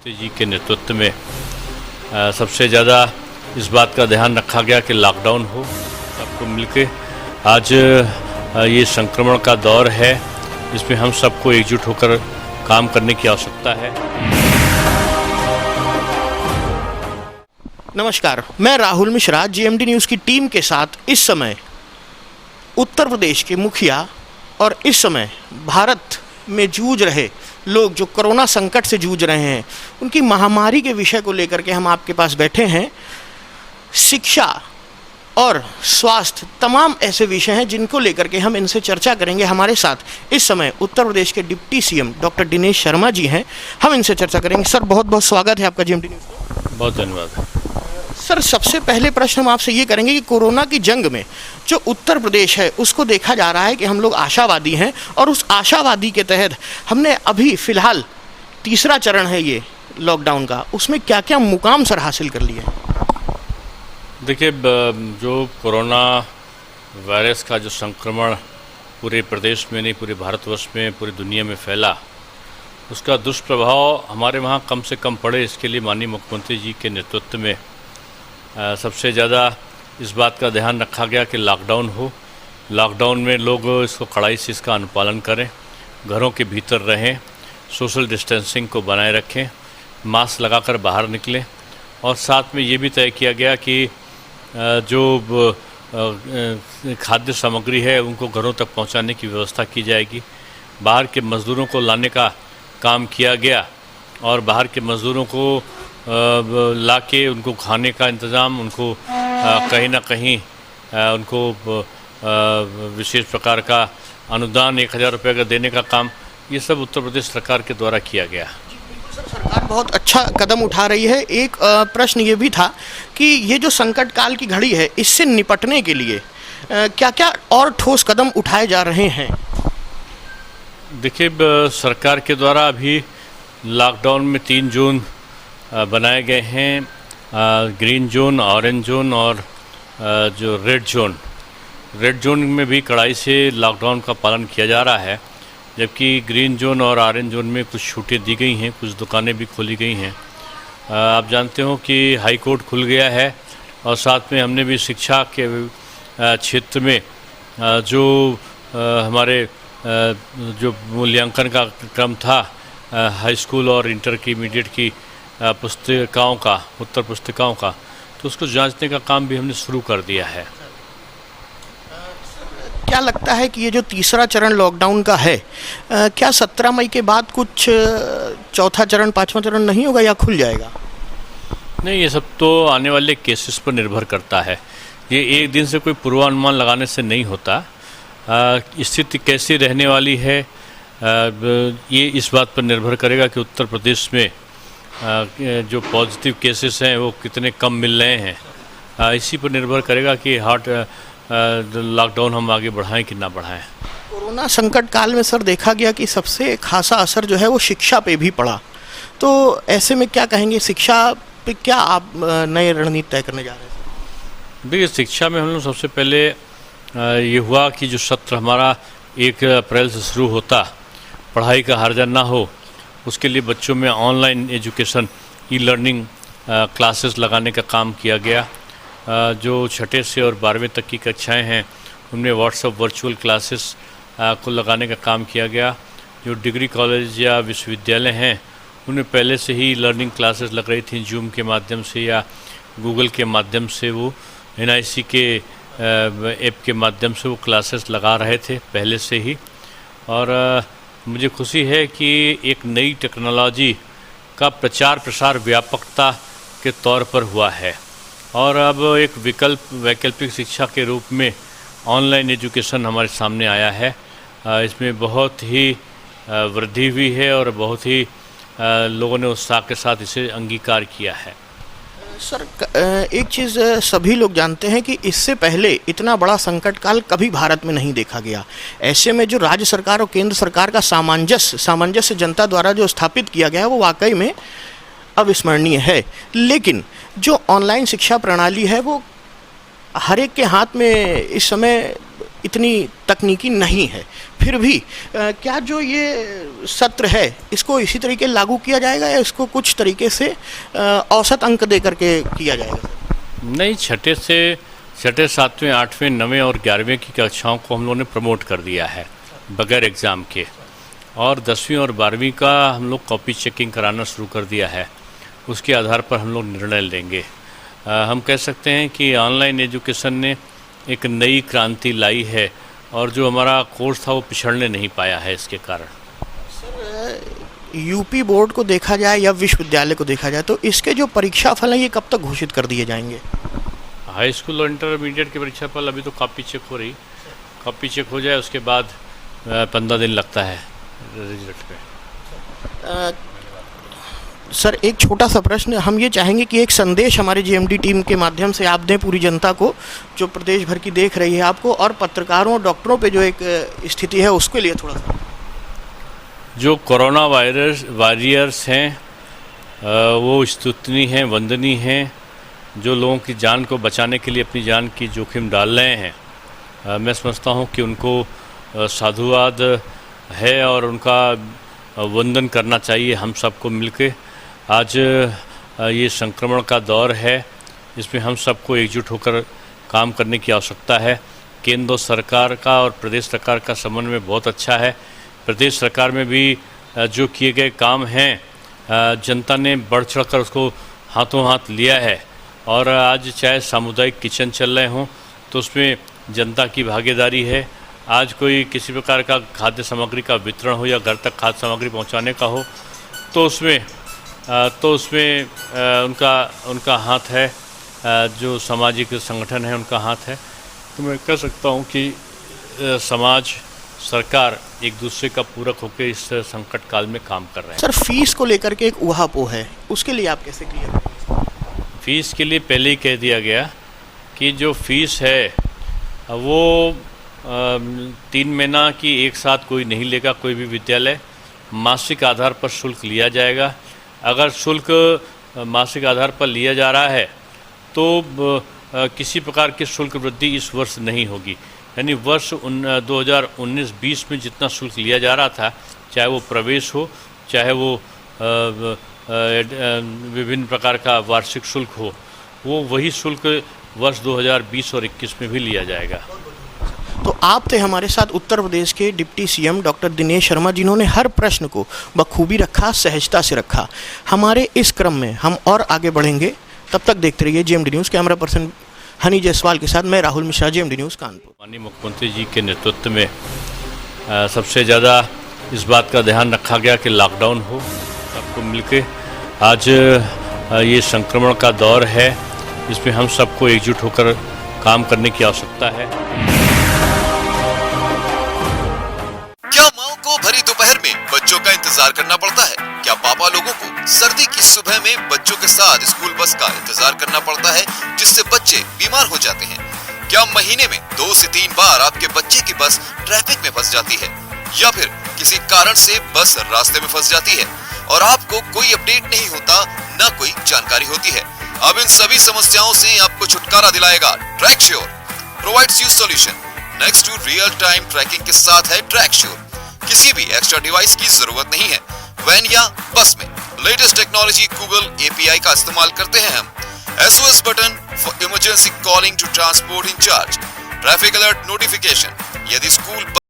मुख्यमंत्री जी के नेतृत्व में सबसे ज़्यादा इस बात का ध्यान रखा गया कि लॉकडाउन हो। सबको मिलके आज ये संक्रमण का दौर है, इसमें हम सबको एकजुट होकर काम करने की आवश्यकता है। नमस्कार, मैं राहुल मिश्रा जीएमडी न्यूज़ की टीम के साथ इस समय उत्तर प्रदेश के मुखिया और इस समय भारत में जूझ रहे लोग जो कोरोना संकट से जूझ रहे हैं, उनकी महामारी के विषय को लेकर के हम आपके पास बैठे हैं। शिक्षा और स्वास्थ्य तमाम ऐसे विषय हैं जिनको लेकर के हम इनसे चर्चा करेंगे। हमारे साथ इस समय उत्तर प्रदेश के deputy CM doctor Dinesh Sharma ji हैं, हम इनसे चर्चा करेंगे। सर, बहुत बहुत स्वागत है आपका जीएमडी न्यूज़ में। बहुत धन्यवाद। सर, सबसे पहले प्रश्न हम आपसे ये करेंगे कि कोरोना की जंग में जो उत्तर प्रदेश है उसको देखा जा रहा है कि हम लोग आशावादी हैं, और उस आशावादी के तहत हमने अभी फ़िलहाल तीसरा चरण है ये लॉकडाउन का, उसमें क्या क्या मुकाम सर हासिल कर लिए हैं? देखिए, जो कोरोना वायरस का जो संक्रमण पूरे प्रदेश में नहीं, पूरे भारतवर्ष में, पूरी दुनिया में फैला, उसका दुष्प्रभाव हमारे वहाँ कम से कम पड़े, इसके लिए माननीय मुख्यमंत्री जी के नेतृत्व में सबसे ज़्यादा इस बात का ध्यान रखा गया कि लॉकडाउन हो। लॉकडाउन में लोग इसको कड़ाई से इसका अनुपालन करें, घरों के भीतर रहें, सोशल डिस्टेंसिंग को बनाए रखें, मास्क लगाकर बाहर निकलें, और साथ में ये भी तय किया गया कि जो खाद्य सामग्री है उनको घरों तक पहुंचाने की व्यवस्था की जाएगी। बाहर के मज़दूरों को लाने का काम किया गया, और बाहर के मज़दूरों को लाके उनको खाने का इंतज़ाम, उनको कहीं ना कहीं उनको विशेष प्रकार का अनुदान 1000 रुपये का देने का काम, ये सब उत्तर प्रदेश सरकार के द्वारा किया गया। सर, सरकार बहुत अच्छा कदम उठा रही है। एक प्रश्न ये भी था कि ये जो संकट काल की घड़ी है, इससे निपटने के लिए क्या क्या और ठोस कदम उठाए जा रहे हैं? देखिए, सरकार के द्वारा अभी लॉकडाउन में 3 जोन बनाए गए हैं, ग्रीन जोन, ऑरेंज जोन और जो रेड जोन। रेड जोन में भी कड़ाई से लॉकडाउन का पालन किया जा रहा है, जबकि ग्रीन जोन और ऑरेंज जोन में कुछ छूटें दी गई हैं, कुछ दुकानें भी खोली गई हैं। आप जानते हो कि हाई कोर्ट खुल गया है, और साथ में हमने भी शिक्षा के क्षेत्र में जो हमारे जो मूल्यांकन का क्रम था हाई स्कूल और इंटरमीडिएट की पुस्तिकाओं का, उत्तर पुस्तिकाओं का, तो उसको जांचने का काम भी हमने शुरू कर दिया है। क्या लगता है कि ये जो तीसरा चरण लॉकडाउन का है, क्या 17 मई के बाद कुछ चौथा चरण, 5वां चरण नहीं होगा, या खुल जाएगा? नहीं, ये सब तो आने वाले केसेस पर निर्भर करता है। ये एक दिन से कोई पूर्वानुमान लगाने से नहीं होता। स्थिति कैसी रहने वाली है, ये इस बात पर निर्भर करेगा कि उत्तर प्रदेश में जो पॉजिटिव केसेस हैं वो कितने कम मिल रहे हैं। इसी पर निर्भर करेगा कि लॉकडाउन हम आगे बढ़ाएं कि ना बढ़ाएं। कोरोना संकट काल में सर देखा गया कि सबसे खासा असर जो है वो शिक्षा पे भी पड़ा, तो ऐसे में क्या कहेंगे, शिक्षा पे क्या आप नए रणनीति तय करने जा रहे हैं? देखिए, शिक्षा में हम लोग सबसे पहले ये हुआ कि जो सत्र हमारा 1 अप्रैल से शुरू होता, पढ़ाई का हर्जा ना हो, उसके लिए बच्चों में online education, e learning classes लगाने का काम किया गया। जो 6ठे से और 12वीं तक की कक्षाएं हैं उनमें व्हाट्सएप वर्चुअल क्लासेस को लगाने का काम किया गया। जो डिग्री कॉलेज या विश्वविद्यालय हैं उनमें पहले से ही लर्निंग क्लासेस लग रही थी, जूम के माध्यम से या गूगल के माध्यम से, वो NIC के ऐप के माध्यम से वो क्लासेस लगा रहे थे पहले से ही। और मुझे खुशी है कि एक नई टेक्नोलॉजी का प्रचार प्रसार व्यापकता के तौर पर हुआ है, और अब एक वैकल्पिक शिक्षा के रूप में ऑनलाइन एजुकेशन हमारे सामने आया है। इसमें बहुत ही वृद्धि हुई है और बहुत ही लोगों ने उत्साह के साथ इसे अंगीकार किया है। सर, एक चीज़ सभी लोग जानते हैं कि इससे पहले इतना बड़ा संकट काल कभी भारत में नहीं देखा गया। ऐसे में जो राज्य सरकार और केंद्र सरकार का सामंजस्य जनता द्वारा जो स्थापित किया गया है वो वाकई में अविस्मरणीय है। लेकिन जो ऑनलाइन शिक्षा प्रणाली है वो हर एक के हाथ में इस समय इतनी तकनीकी नहीं है। फिर भी क्या जो ये सत्र है इसको इसी तरीके लागू किया जाएगा या इसको कुछ तरीके से औसत अंक दे करके किया जाएगा? नहीं, छठे 7वें 8वें 9वें और 11वें की कक्षाओं को हम लोगों ने प्रमोट कर दिया है बगैर एग्ज़ाम के, और 10वीं और 12वीं का हम लोग कॉपी चेकिंग कराना शुरू कर दिया है। उसके आधार पर हम लोग निर्णय लेंगे। हम कह सकते हैं कि ऑनलाइन एजुकेशन ने एक नई क्रांति लाई है और जो हमारा कोर्स था वो पिछड़ने नहीं पाया है इसके कारण। यूपी बोर्ड को देखा जाए या विश्वविद्यालय को देखा जाए तो इसके जो परीक्षा फल हैं ये कब तक घोषित कर दिए जाएंगे? हाई स्कूल और इंटरमीडिएट की परीक्षा फल अभी तो कॉपी चेक हो रही, कॉपी चेक हो जाए उसके बाद 15 दिन लगता है रिजल्ट पे। सर एक छोटा सा प्रश्न, हम ये चाहेंगे कि एक संदेश हमारे जीएमडी टीम के माध्यम से आप दें पूरी जनता को जो प्रदेश भर की देख रही है आपको, और पत्रकारों और डॉक्टरों पे जो एक स्थिति है उसके लिए थोड़ा सा। जो कोरोना वॉरियर्स हैं वो स्तुतनीय हैं, वंदनीय हैं, जो लोगों की जान को बचाने के लिए अपनी जान की जोखिम डाल रहे हैं। मैं समझता हूँ कि उनको साधुवाद है और उनका वंदन करना चाहिए हम सबको मिलके। आज ये संक्रमण का दौर है, इसमें हम सबको एकजुट होकर काम करने की आवश्यकता है। केंद्र सरकार का और प्रदेश सरकार का समन्वय बहुत अच्छा है। प्रदेश सरकार में भी जो किए गए काम हैं जनता ने बढ़ चढ़कर उसको हाथों हाथ लिया है, और आज चाहे सामुदायिक किचन चल रहे हों तो उसमें जनता की भागीदारी है। आज कोई किसी प्रकार का खाद्य सामग्री का वितरण हो या घर तक खाद्य सामग्री पहुंचाने का हो तो उसमें उनका हाथ है, जो सामाजिक संगठन है उनका हाथ है। तो मैं कह सकता हूं कि समाज, सरकार एक दूसरे का पूरक होकर इस संकट काल में काम कर रहे हैं। सर फीस को लेकर के एक उहापोह है, उसके लिए आप कैसे क्लियर करें? फीस के लिए पहले ही कह दिया गया कि जो फीस है वो 3 महीना की एक साथ कोई नहीं लेगा, कोई भी विद्यालय। मासिक आधार पर शुल्क लिया जाएगा। अगर शुल्क मासिक आधार पर लिया जा रहा है तो किसी प्रकार की शुल्क वृद्धि इस वर्ष नहीं होगी। यानी वर्ष 2019-20 में जितना शुल्क लिया जा रहा था, चाहे वो प्रवेश हो, चाहे वो विभिन्न प्रकार का वार्षिक शुल्क हो, वो वही शुल्क वर्ष 2020 और 21 में भी लिया जाएगा। तो आप थे हमारे साथ उत्तर प्रदेश के deputy CM doctor Dinesh Sharma, जिन्होंने हर प्रश्न को बखूबी रखा, सहजता से रखा। हमारे इस क्रम में हम और आगे बढ़ेंगे, तब तक देखते रहिए GMD news. Camera person Honey Jaiswal के साथ मैं राहुल मिश्रा, जीएमडी न्यूज़ कानपुर। माननीय मुख्यमंत्री जी के नेतृत्व में सबसे ज़्यादा इस बात का ध्यान रखा गया कि लॉकडाउन हो, सबको मिलके। आज ये संक्रमण का दौर है, इसमें हम सबको एकजुट होकर काम करने की आवश्यकता है। क्या माओ को भरी दोपहर में बच्चों का इंतजार करना पड़ता है? क्या पापा लोगों को सर्दी की सुबह में बच्चों के साथ स्कूल बस का इंतजार करना पड़ता है, जिससे बच्चे बीमार हो जाते हैं? क्या महीने में 2 से 3 बार आपके बच्चे की बस ट्रैफिक में फंस जाती है, या फिर किसी कारण से बस रास्ते में फंस जाती है और आपको कोई अपडेट नहीं होता, न कोई जानकारी होती है? अब इन सभी समस्याओं से आपको छुटकारा दिलाएगा TrackSure. Provides you solution next to real time tracking के साथ है ट्रैकश्योर। किसी भी एक्स्ट्रा डिवाइस की जरूरत नहीं है। वैन या बस में लेटेस्ट टेक्नोलॉजी गूगल API का इस्तेमाल करते हैं हम। SOS button for emergency calling to transport incharge, traffic alert notification. यदि स्कूल